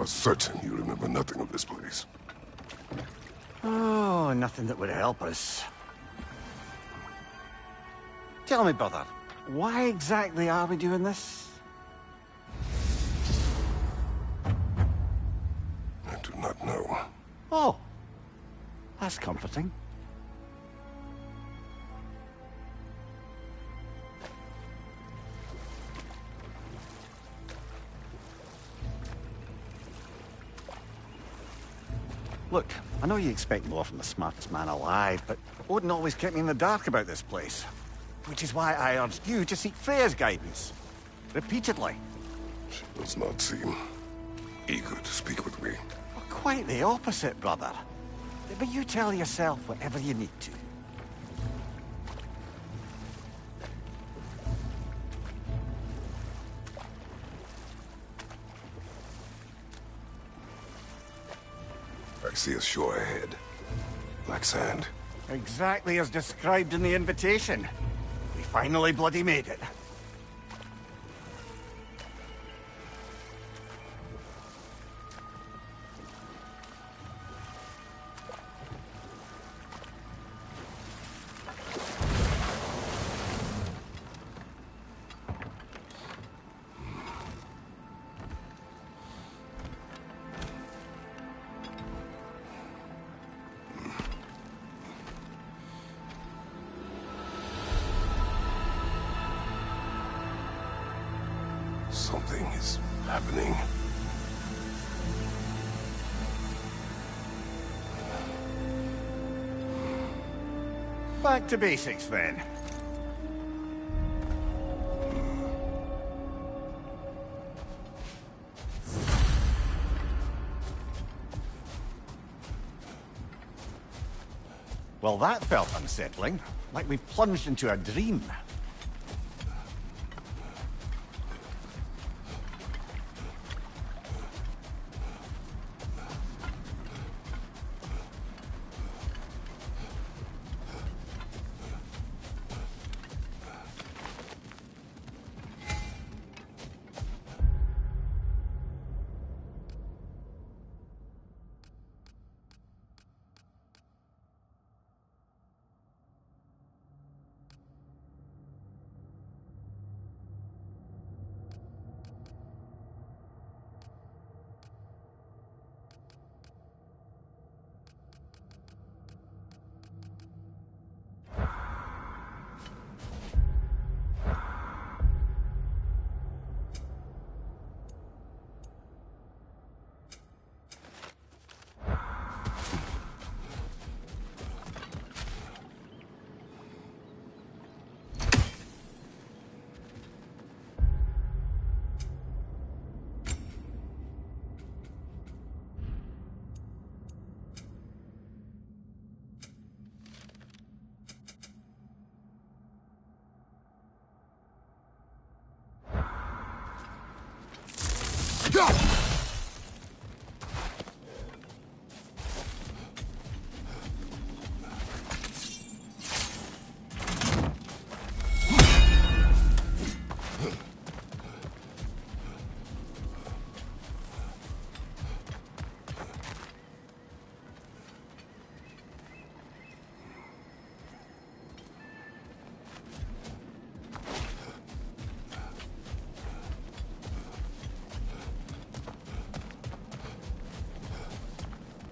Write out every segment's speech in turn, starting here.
are certain you remember nothing of this place. Oh, nothing that would help us. Tell me, brother, why exactly are we doing this? I do not know. Oh, that's comforting. Look, I know you expect more from the smartest man alive, but Odin always kept me in the dark about this place. Which is why I urged you to seek Freya's guidance. Repeatedly. She does not seem eager to speak with me. Well, quite the opposite, brother. But you tell yourself whatever you need to. I see a shore ahead. Black sand. Exactly as described in the invitation. We finally bloody made it. Something is happening. Back to basics, then. Well, that felt unsettling. Like we plunged into a dream.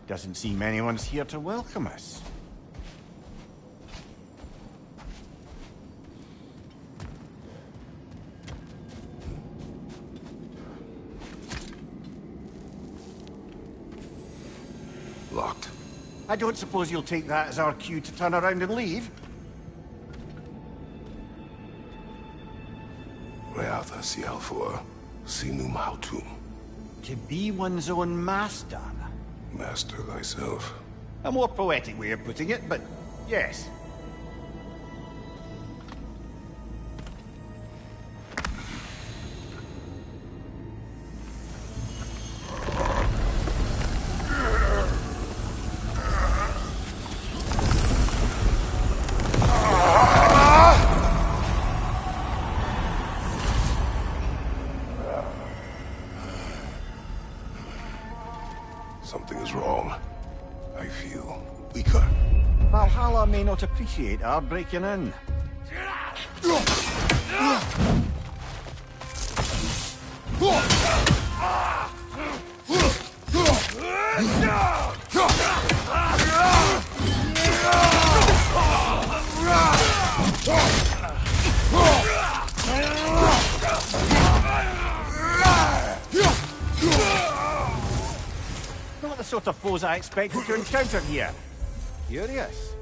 Doesn't seem anyone's here to welcome us. Locked. I don't suppose you'll take that as our cue to turn around and leave? Reatha Sialfor, Sinum Hautum. To be one's own master. Master thyself. A more poetic way of putting it, but yes. Something is wrong. I feel weaker. Valhalla may not appreciate our breaking in. Not the sort of foes I expected to encounter here. Curious.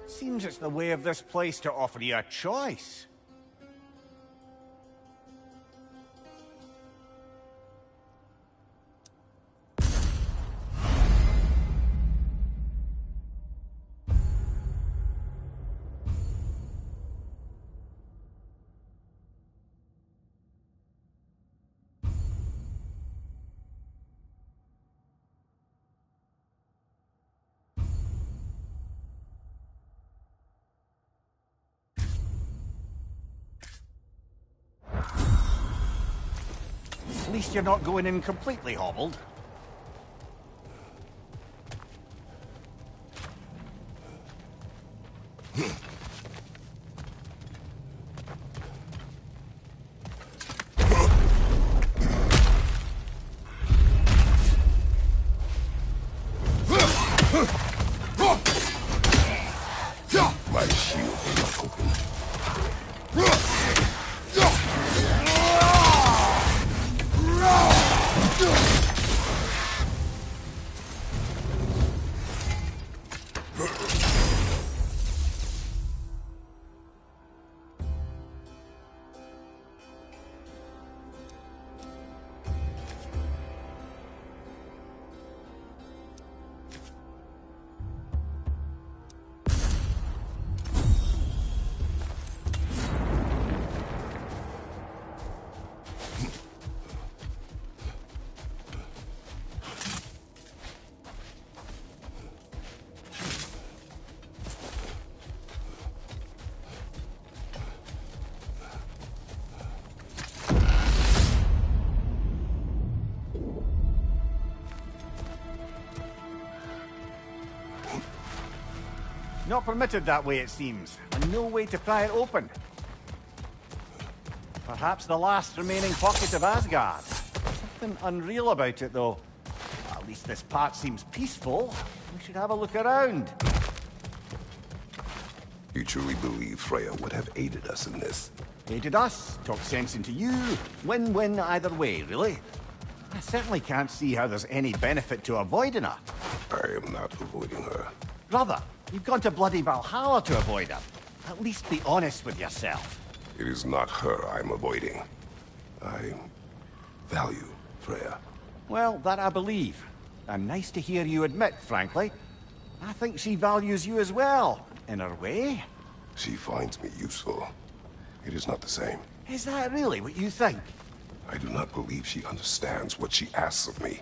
Seems it's the way of this place to offer you a choice. At least you're not going in completely hobbled. My shield is not open. Not permitted that way, it seems, and no way to pry it open. Perhaps the last remaining pocket of Asgard. Something unreal about it, though. At least this part seems peaceful. We should have a look around. You truly believe Freya would have aided us in this? Aided us, talked sense into you. Win-win either way, really. I certainly can't see how there's any benefit to avoiding her. I am not avoiding her. Brother, you've gone to bloody Valhalla to avoid her. At least be honest with yourself. It is not her I'm avoiding. I value Freya. Well, that I believe. And nice to hear you admit, frankly. I think she values you as well, in her way. She finds me useful. It is not the same. Is that really what you think? I do not believe she understands what she asks of me.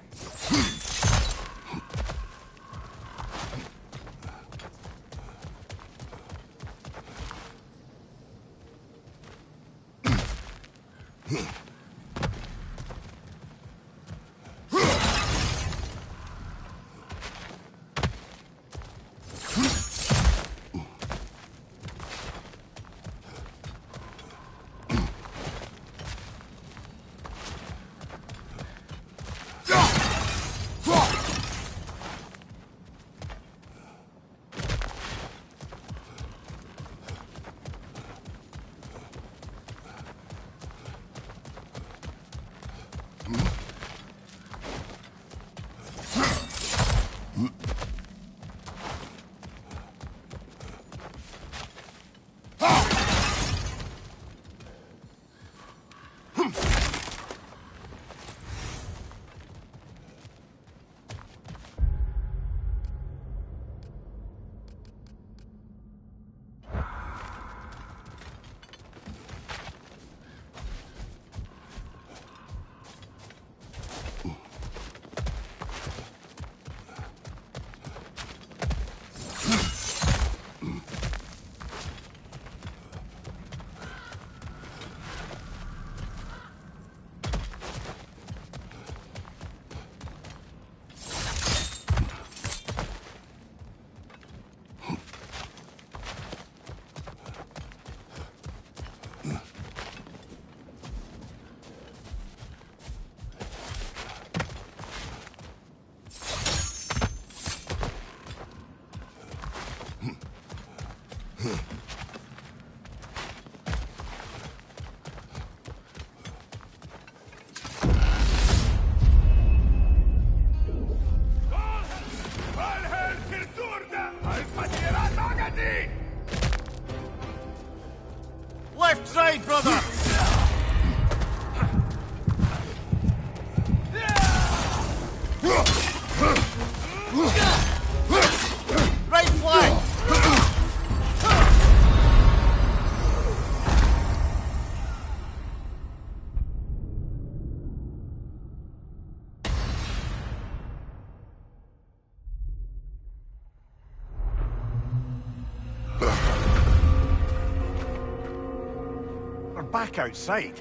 back outside.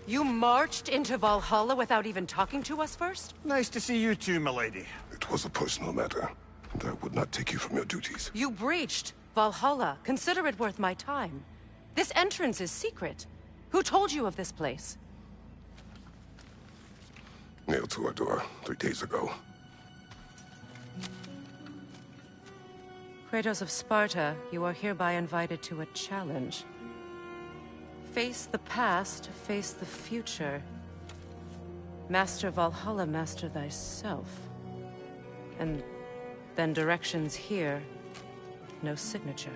You marched into Valhalla without even talking to us first? Nice to see you too, milady. It was a personal matter, and I would not take you from your duties. You breached Valhalla. Consider it worth my time. This entrance is secret. Who told you of this place? Nailed to our door 3 days ago. Kratos of Sparta, you are hereby invited to a challenge. Face the past, face the future. Master Valhalla, master thyself. And then directions here, no signature.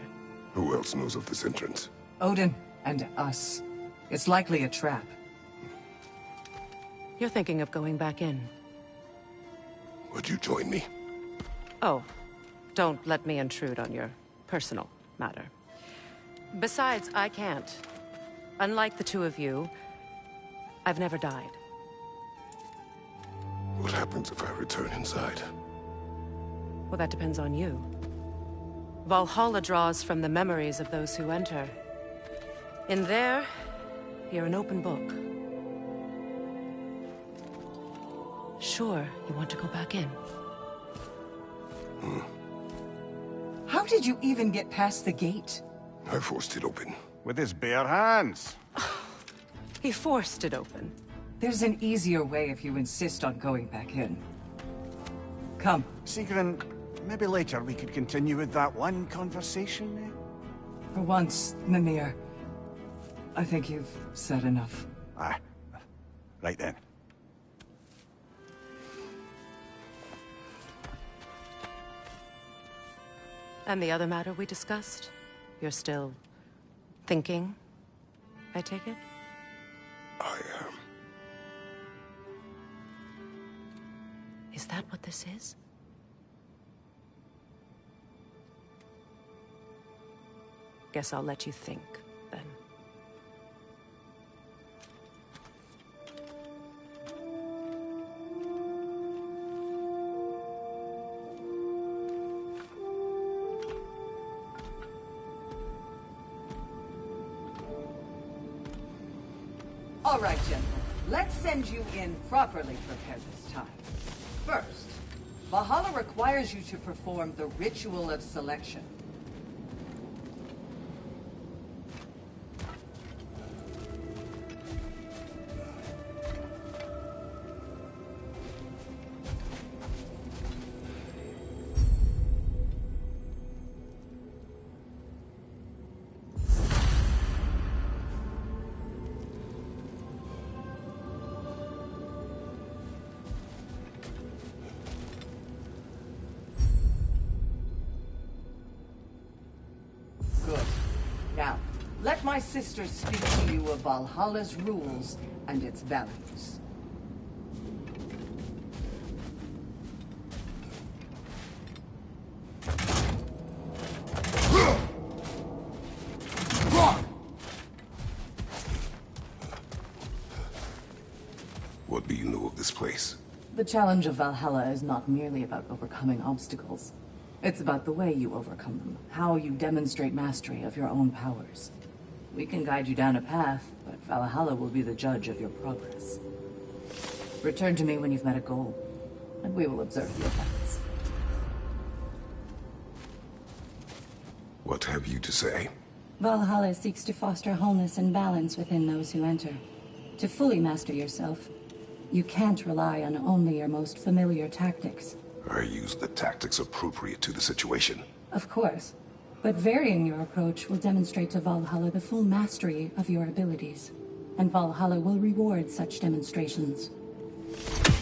Who else knows of this entrance? Odin and us. It's likely a trap. You're thinking of going back in. Would you join me? Oh, don't let me intrude on your personal matter. Besides, I can't. Unlike the two of you, I've never died. What happens if I return inside? Well, that depends on you. Valhalla draws from the memories of those who enter. In there, you're an open book. Sure, you want to go back in. How did you even get past the gate? I forced it open. With his bare hands. He forced it open. There's an easier way if you insist on going back in. Come. Sigrun, maybe later we could continue with that one conversation, eh? For once, Mimir, I think you've said enough. Aye. Right then. And the other matter we discussed? You're still thinking, I take it? I am. Is that what this is? Guess I'll let you think, then. All right, gentlemen. Let's send you in properly prepared this time. First, Valhalla requires you to perform the ritual of selection. Good. Now, let my sister speak to you of Valhalla's rules and its values. What do you know of this place? The challenge of Valhalla is not merely about overcoming obstacles. It's about the way you overcome them, how you demonstrate mastery of your own powers. We can guide you down a path, but Valhalla will be the judge of your progress. Return to me when you've met a goal, and we will observe the effects. What have you to say? Valhalla seeks to foster wholeness and balance within those who enter. To fully master yourself, you can't rely on only your most familiar tactics. I use the tactics appropriate to the situation. Of course, but varying your approach will demonstrate to Valhalla the full mastery of your abilities, and Valhalla will reward such demonstrations.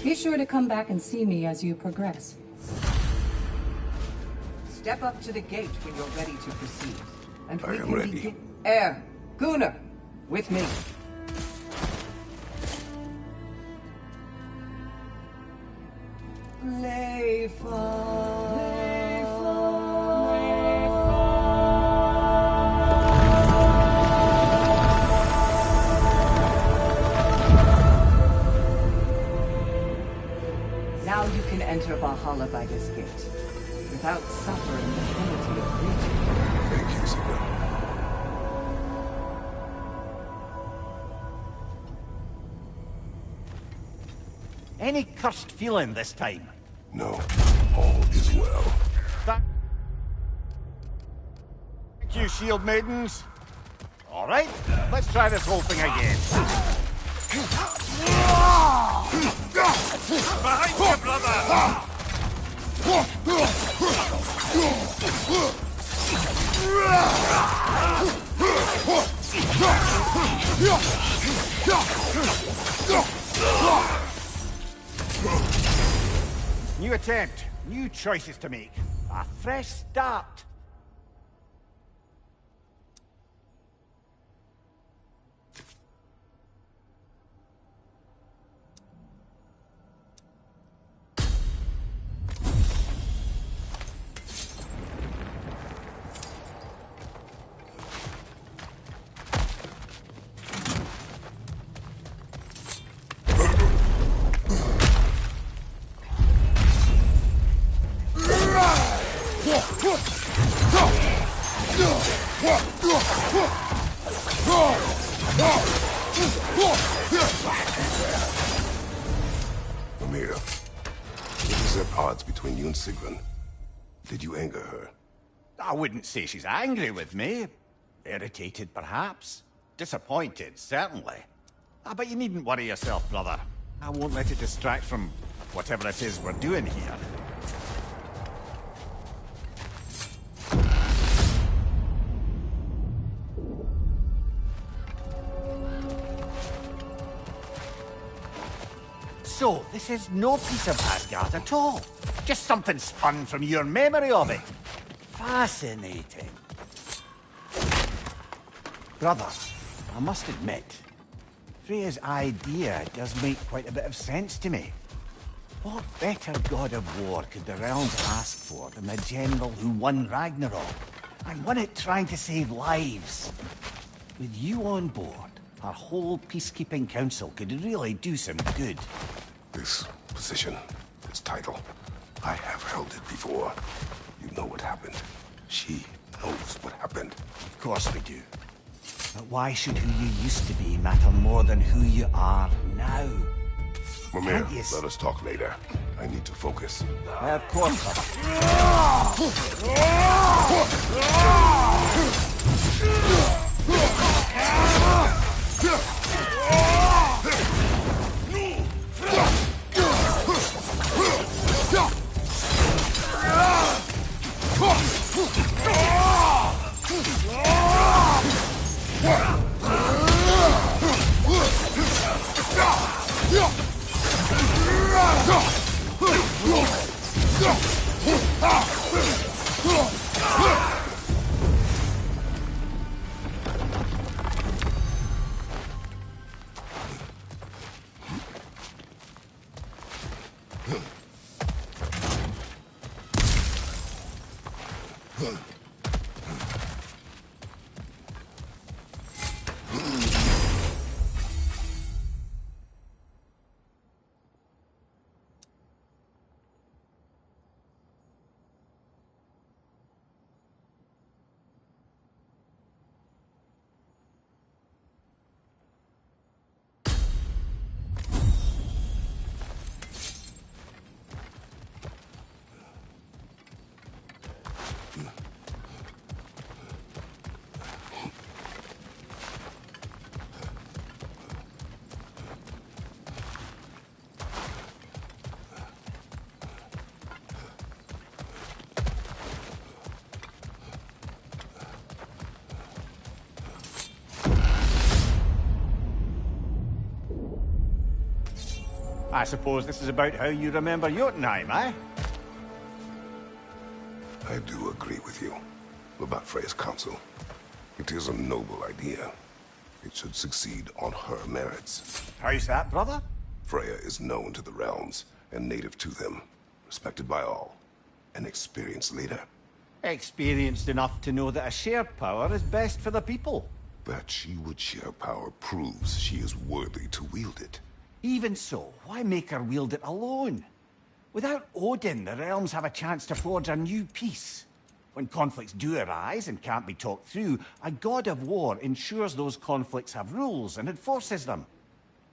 Be sure to come back and see me as you progress. Step up to the gate when you're ready to proceed. And I we am can ready. begin. Gunnar, with me. Now you can enter Valhalla by this gate, without suffering the penalty of breaching. Thank you, Sigurd. Any cursed feeling this time? No, all is well. Thank you, shield maidens. All right, let's try this whole thing again. Behind you, brother! New attempt, new choices to make. A fresh start. Mimir, what is at odds between you and Sigrun? Did you anger her? I wouldn't say she's angry with me. Irritated, perhaps. Disappointed, certainly. But you needn't worry yourself, brother. I won't let it distract from whatever it is we're doing here. So, this is no piece of Asgard at all. Just something spun from your memory of it. Fascinating. Brother, I must admit, Freya's idea does make quite a bit of sense to me. What better god of war could the realms ask for than the general who won Ragnarok, and won it trying to save lives? With you on board, our whole peacekeeping council could really do some good. This position, this title, I have held it before. You know what happened. She knows what happened. Of course we do. But why should who you used to be matter more than who you are now? Mimir, Can't you let us talk later. I need to focus. Of course, brother. I suppose this is about how you remember Jotunheim, eh? I do agree with you about Freya's council. It is a noble idea. It should succeed on her merits. How's that, brother? Freya is known to the realms and native to them, respected by all, an experienced leader. Experienced enough to know that a shared power is best for the people. That she would share power proves she is worthy to wield it. Even so, why make her wield it alone? Without Odin, the realms have a chance to forge a new peace. When conflicts do arise and can't be talked through, a god of war ensures those conflicts have rules and enforces them.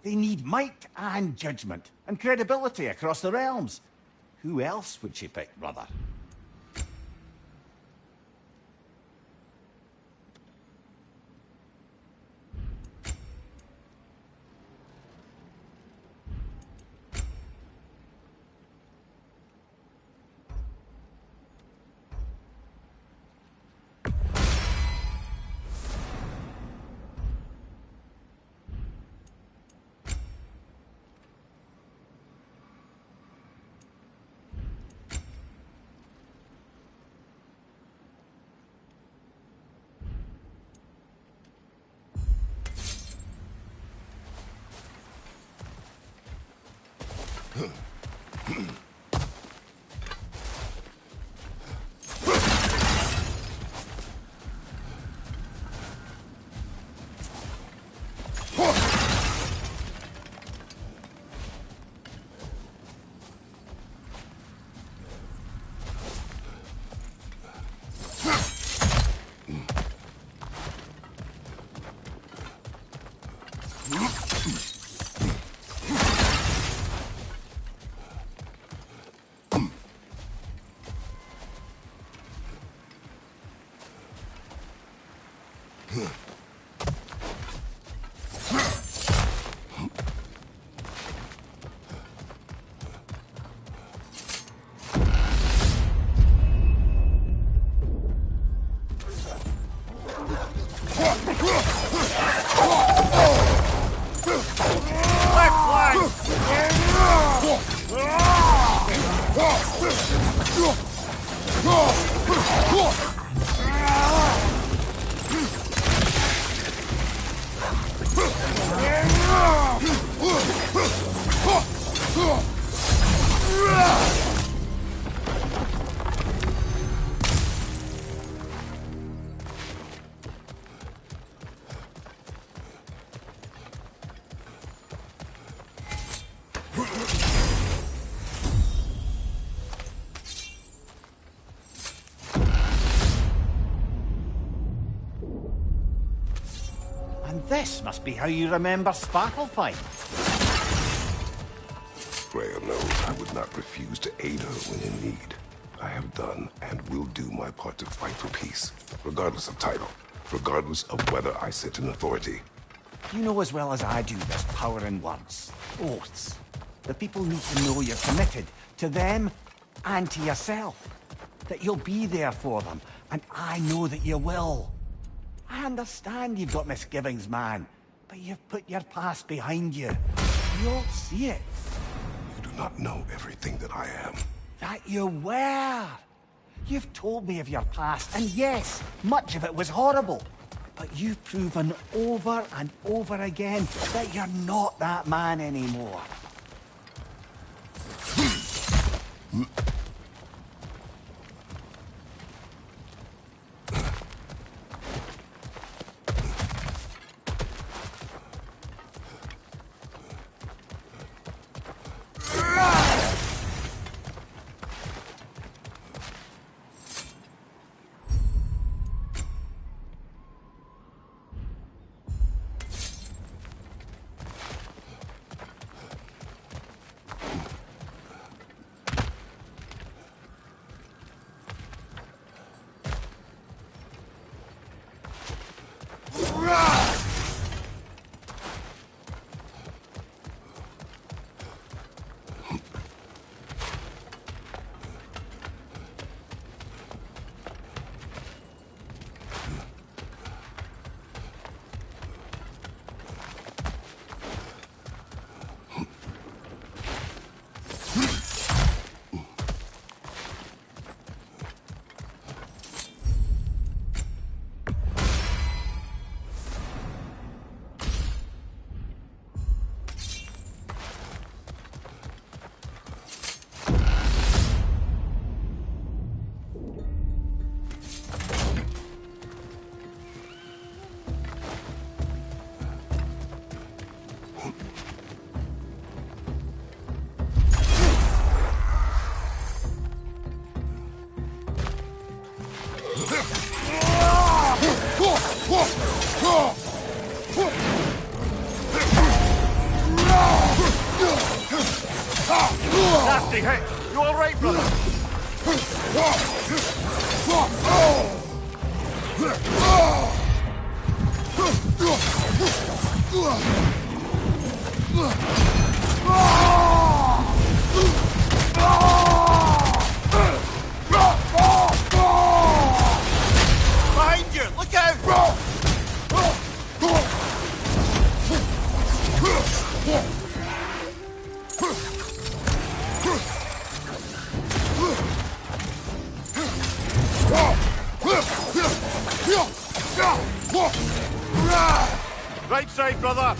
They need might and judgment, and credibility across the realms. Who else would she pick, brother? This must be how you remember Sparklefight. Freya knows I would not refuse to aid her when in need. I have done and will do my part to fight for peace, regardless of title, regardless of whether I sit in authority. You know as well as I do there's power in words, oaths. The people need to know you're committed to them and to yourself. That you'll be there for them, and I know that you will. I understand you've got misgivings, man, but you've put your past behind you. We all see it. You do not know everything that I am. That you were. You've told me of your past, and yes, much of it was horrible. But you've proven over and over again that you're not that man anymore. Nasty hit! You alright, brother? Behind you! Look out! Right side, brother!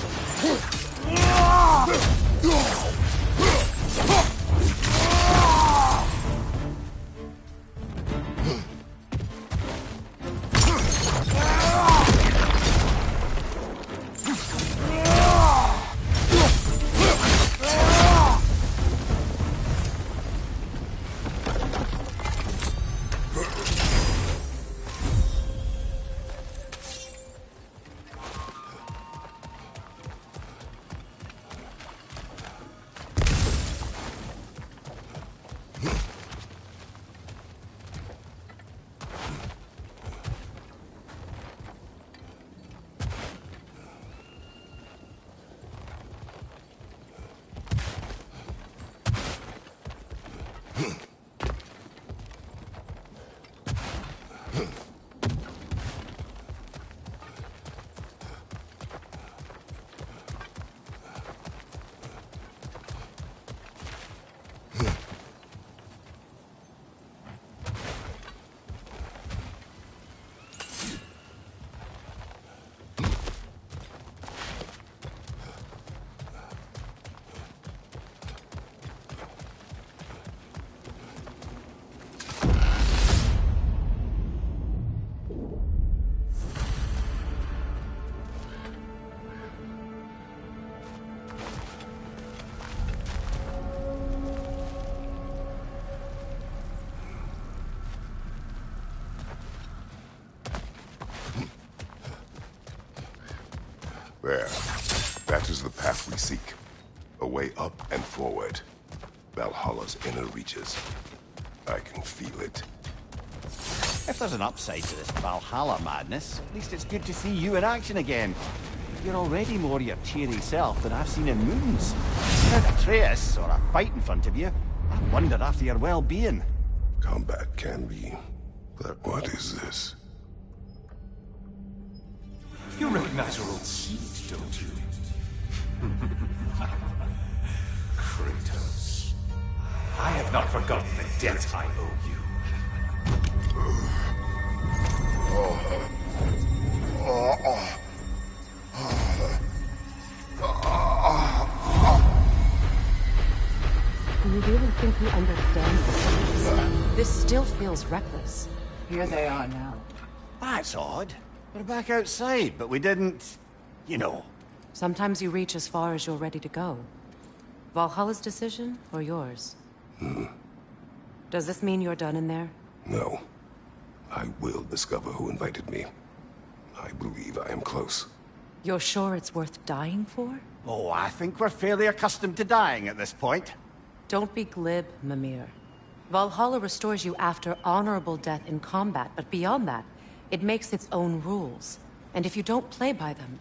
There. That is the path we seek. A way up and forward. Valhalla's inner reaches. I can feel it. If there's an upside to this Valhalla madness, at least it's good to see you in action again. You're already more your cheery self than I've seen in moons. Without Atreus or a fight in front of you, I wonder after your well-being. Combat can be... But what is this? You recognize your old seat, don't you? Kratos. I have not forgotten the debt I owe you. Do you really think you understand this? This still feels reckless. Here they are now. That's odd. We're back outside, but we didn't... you know. Sometimes you reach as far as you're ready to go. Valhalla's decision, or yours? Does this mean you're done in there? No. I will discover who invited me. I believe I am close. You're sure it's worth dying for? Oh, I think we're fairly accustomed to dying at this point. Don't be glib, Mimir. Valhalla restores you after honorable death in combat, but beyond that, it makes its own rules. And if you don't play by them...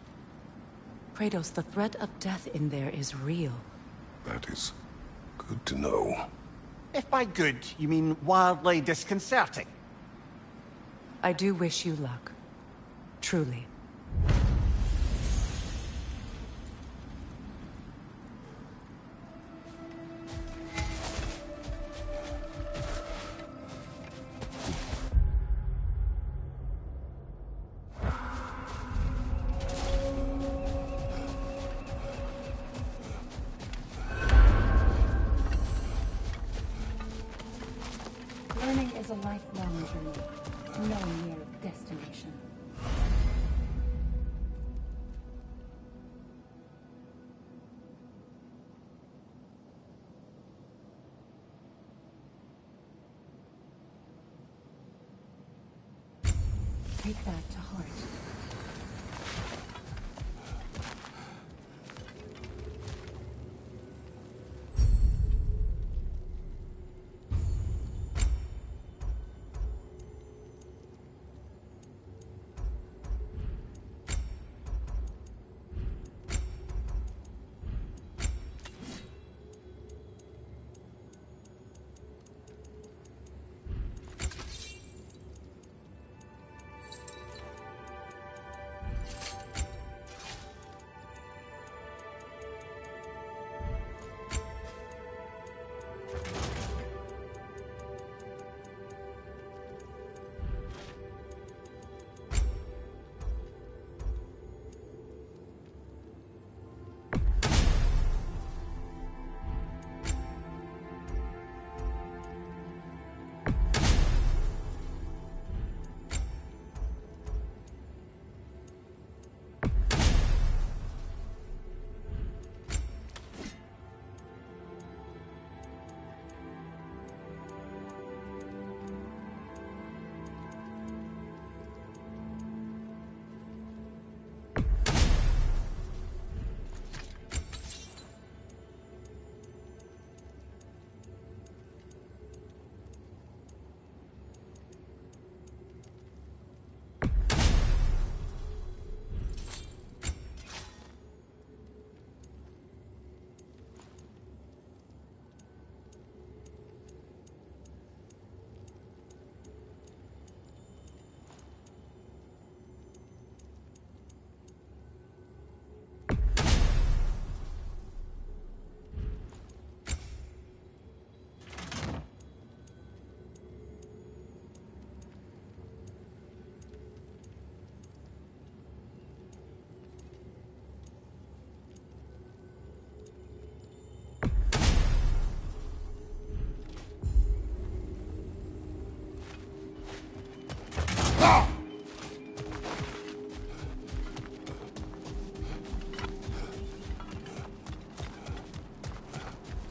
Kratos, the threat of death in there is real. That is good to know. If by good, you mean wildly disconcerting. I do wish you luck. Truly. Learning is a lifelong journey, no mere destination. Take that to heart.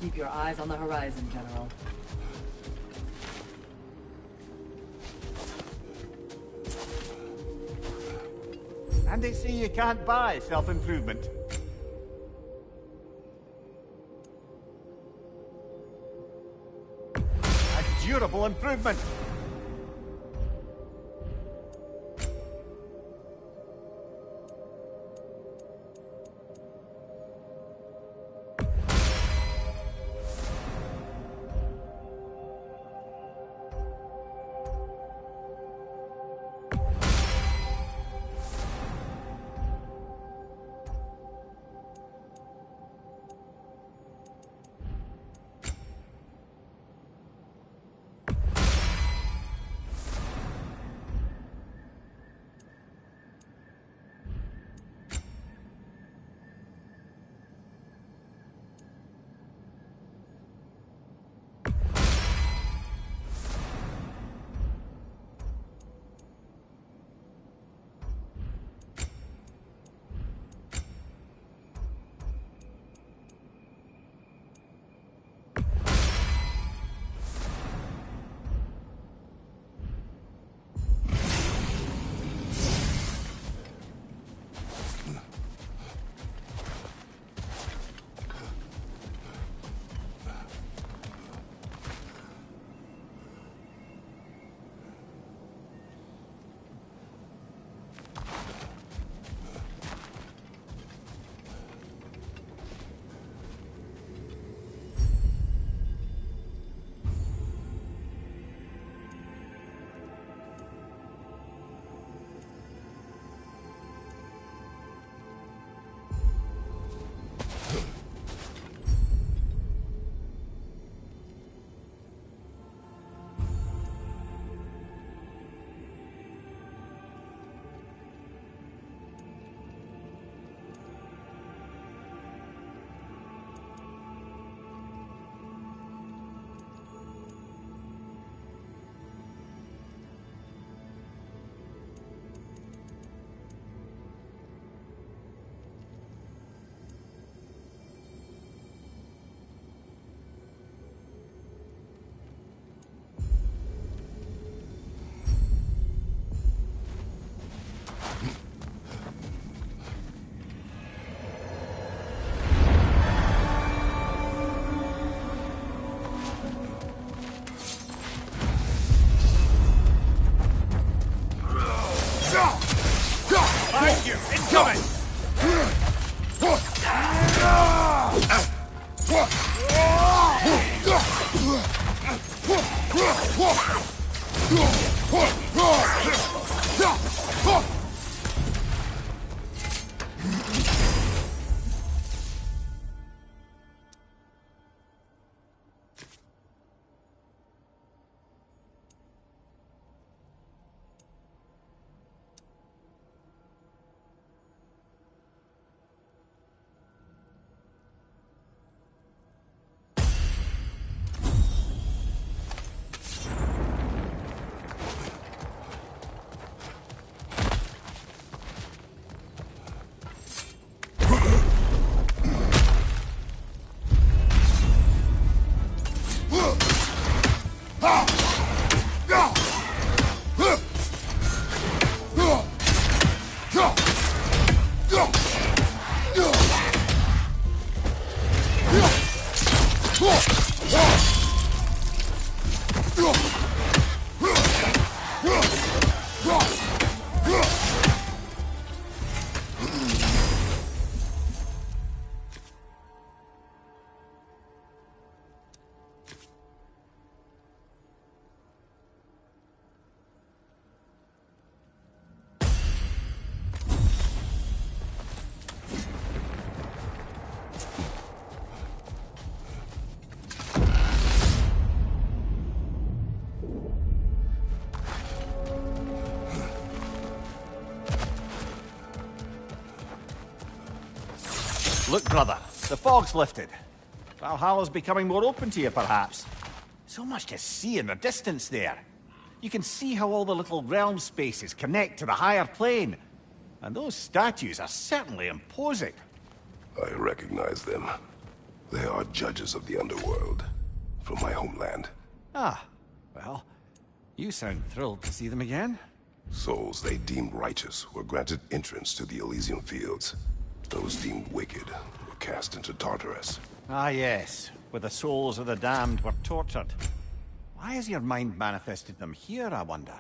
Keep your eyes on the horizon, General. And they say you can't buy self-improvement. A durable improvement. Behind you! Incoming! Look, brother, the fog's lifted. Valhalla's becoming more open to you, perhaps. So much to see in the distance there. You can see how all the little realm spaces connect to the higher plane. And those statues are certainly imposing. I recognize them. They are judges of the underworld, from my homeland. Ah, well, you sound thrilled to see them again. Souls they deemed righteous were granted entrance to the Elysium Fields. Those deemed wicked were cast into Tartarus. Ah yes, where the souls of the damned were tortured. Why has your mind manifested them here, I wonder?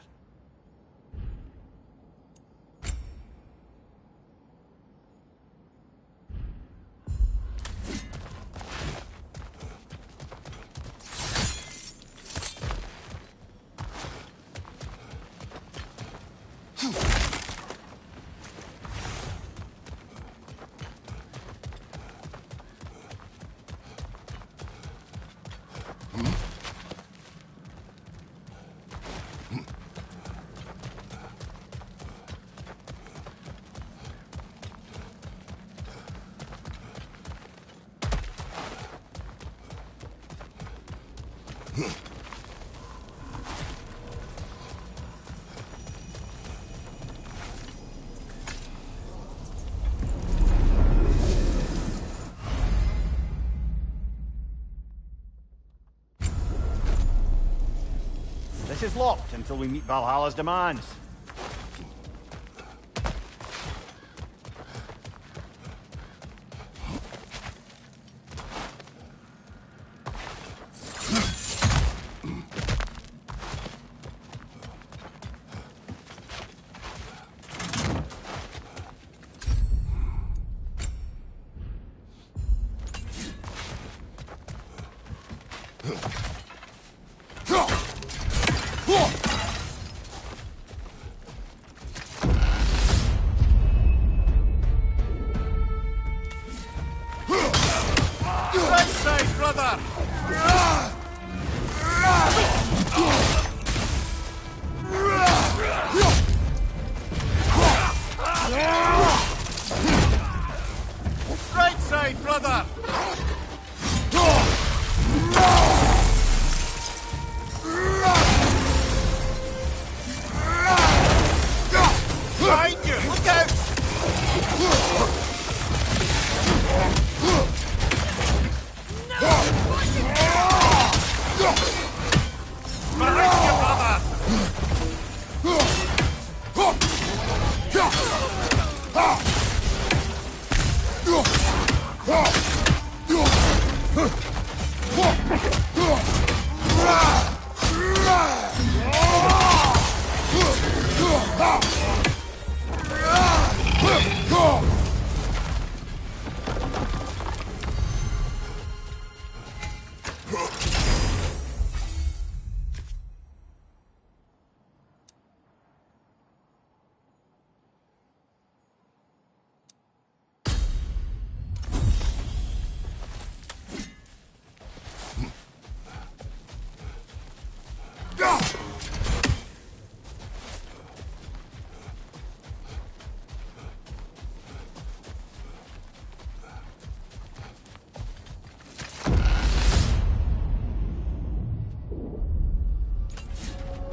This is locked until we meet Valhalla's demands.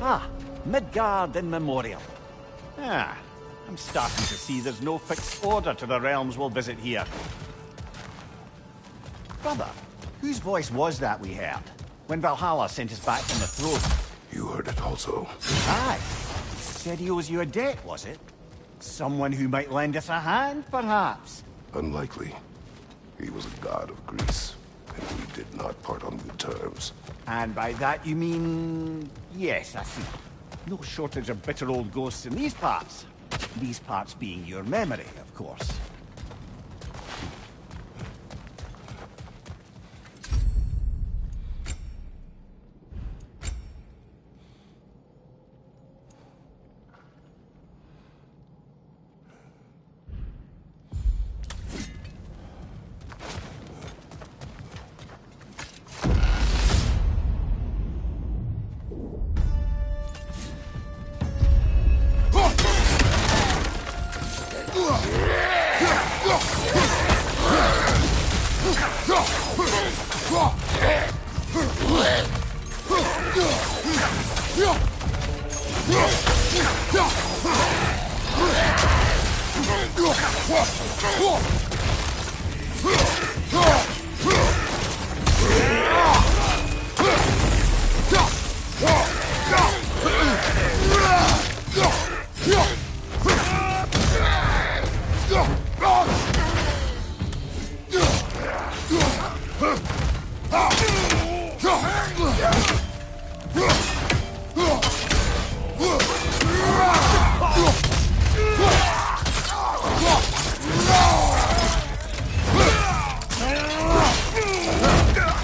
Ah, Midgard in Memorial. Ah, I'm starting to see there's no fixed order to the realms we'll visit here. Brother, whose voice was that we heard when Valhalla sent us back from the throne? You heard it also. Aye. Said he owes you a debt, was it? Someone who might lend us a hand, perhaps? Unlikely. He was a god of Greece, and we did not part on good terms. And by that you mean... Yes, I see. No shortage of bitter old ghosts in these parts. These parts being your memory, of course.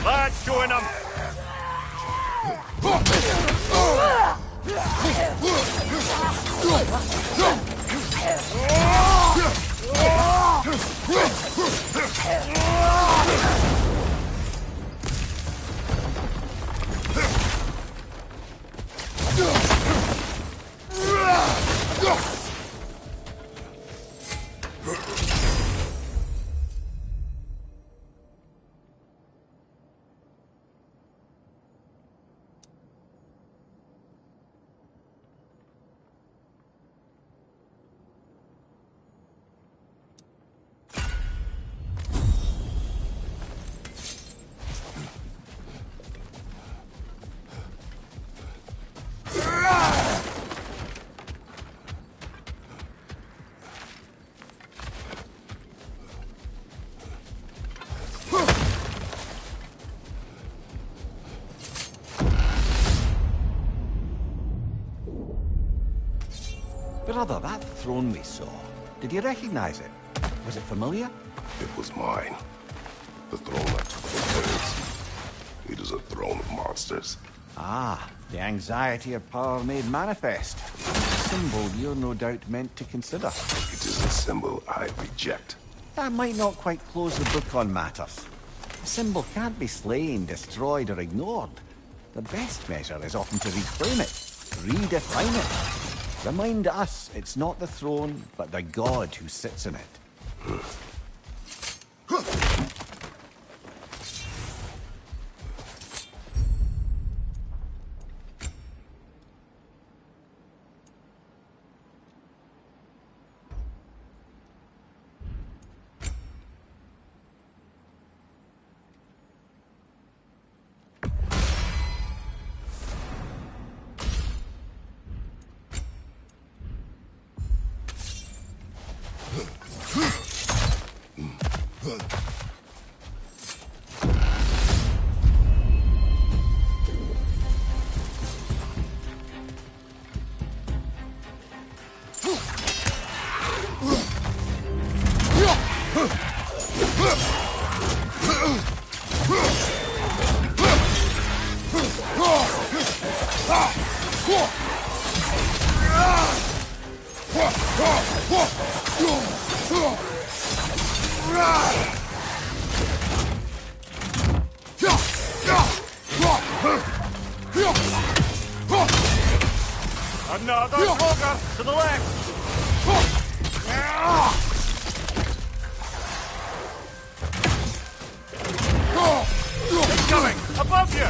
Let's join them! Brother, that throne we saw, did you recognize it? Was it familiar? It was mine. The throne I took from hers. It is a throne of monsters. Ah, the anxiety of power made manifest. A symbol you're no doubt meant to consider. It is a symbol I reject. That might not quite close the book on matters. A symbol can't be slain, destroyed, or ignored. The best measure is often to reclaim it, redefine it. Remind us it's not the throne, but the god who sits in it. Another ogre to the left! Incoming! Above you!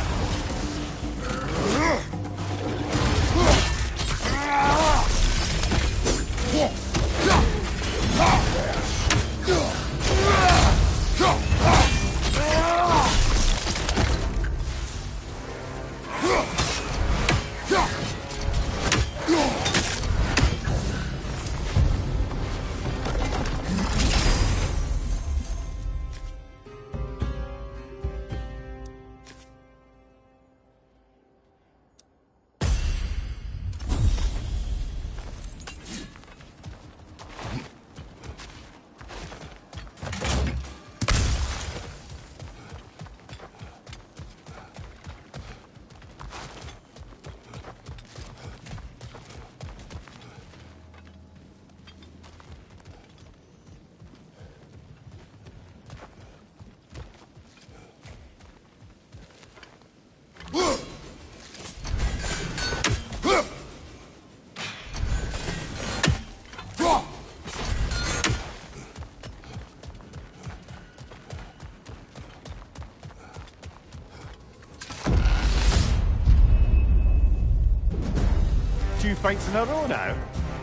2 fights in a row now.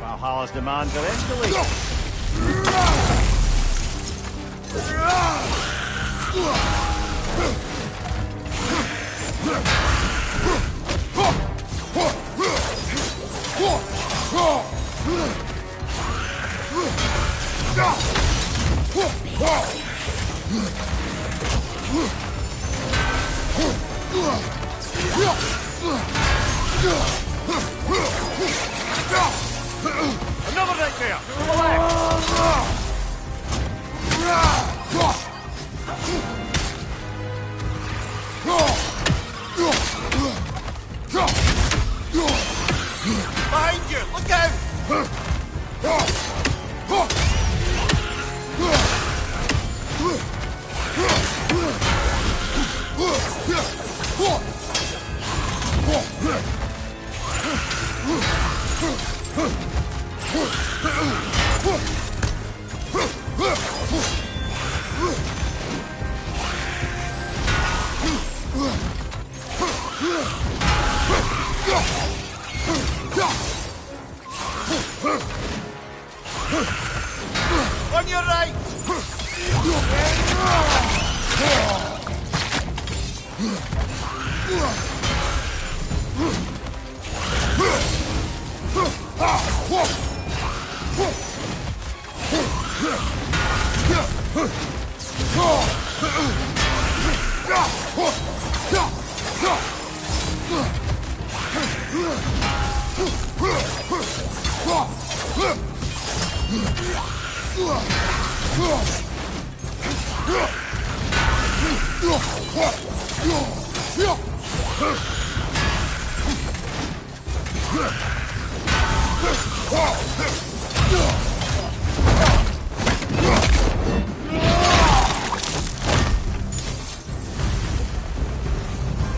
Valhalla's demands are escalating. Another nightmare! Behind you! Look out! On your right!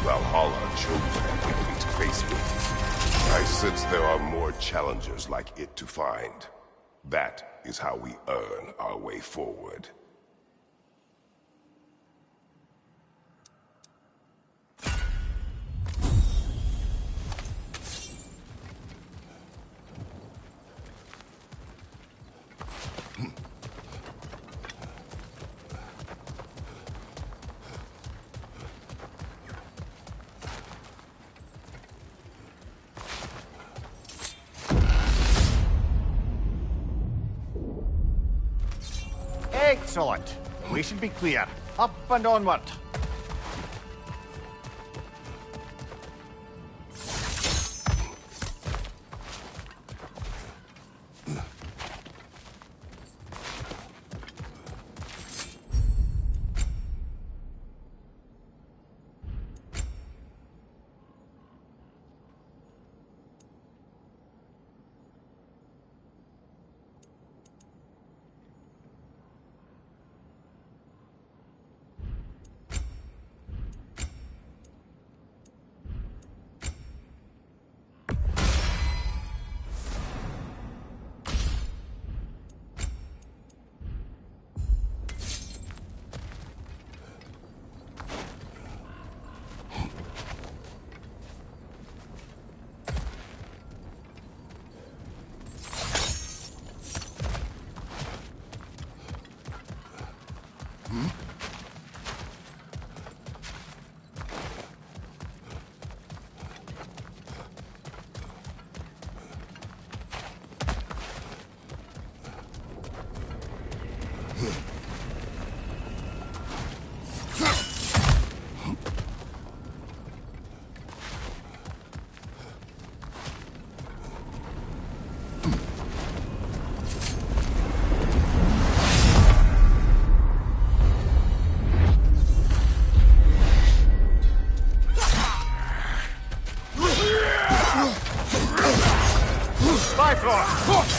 Valhalla chose an enemy to face me. I sense there are more challengers like it to find. That is how we earn our way forward. Excellent. We should be clear. Up and onward.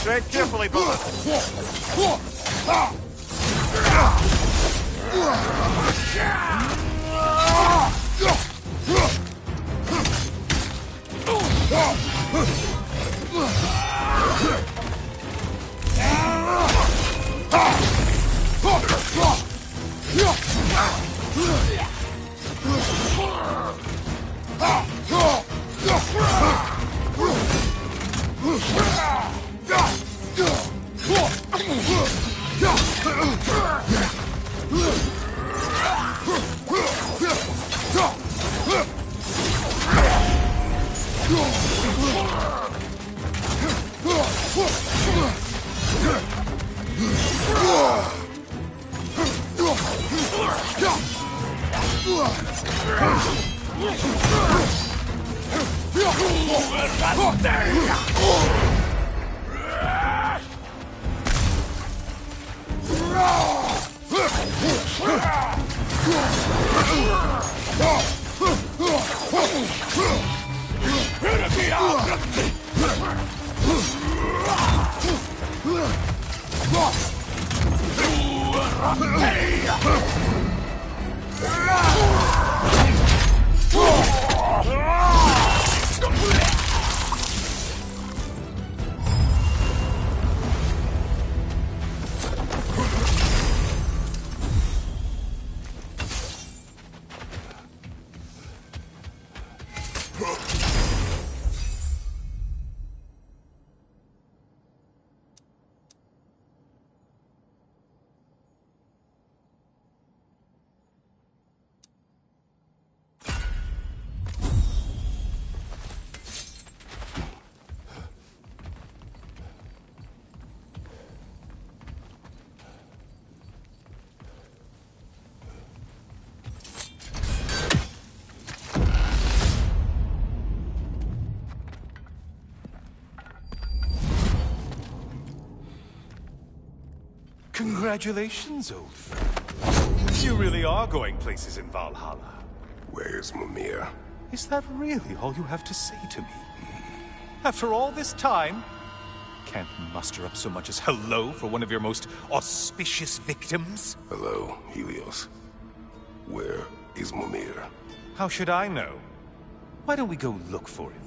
Tread carefully, brother. Congratulations, old friend. You really are going places in Valhalla. Where's Mimir? Is that really all you have to say to me? After all this time, can't muster up so much as hello for one of your most auspicious victims? Hello, Helios. Where is Mimir? How should I know? Why don't we go look for him?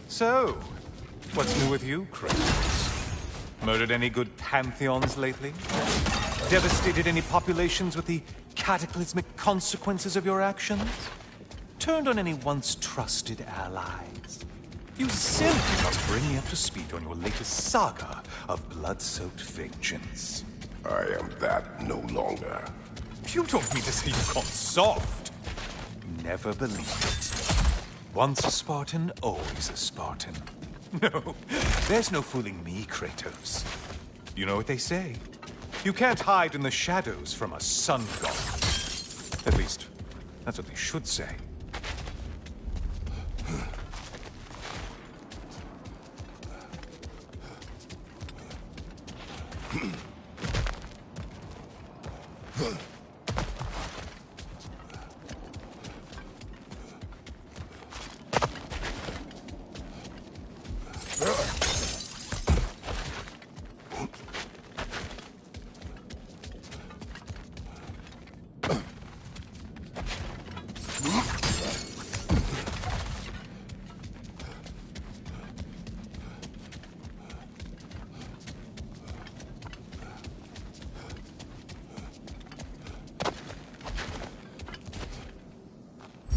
So, what's new with you, Kratos? Murdered any good pantheons lately? Devastated any populations with the cataclysmic consequences of your actions? Turned on any once trusted allies? You simply must bring me up to speed on your latest saga of blood-soaked vengeance. I am that no longer. You don't mean to say you've gone soft? Never believed it. Once a Spartan, always a Spartan. No, there's no fooling me, Kratos. You know what they say? You can't hide in the shadows from a sun god. At least, that's what they should say.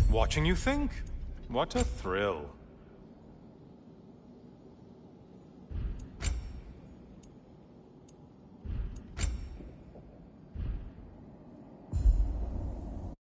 Watching you think? What a thrill.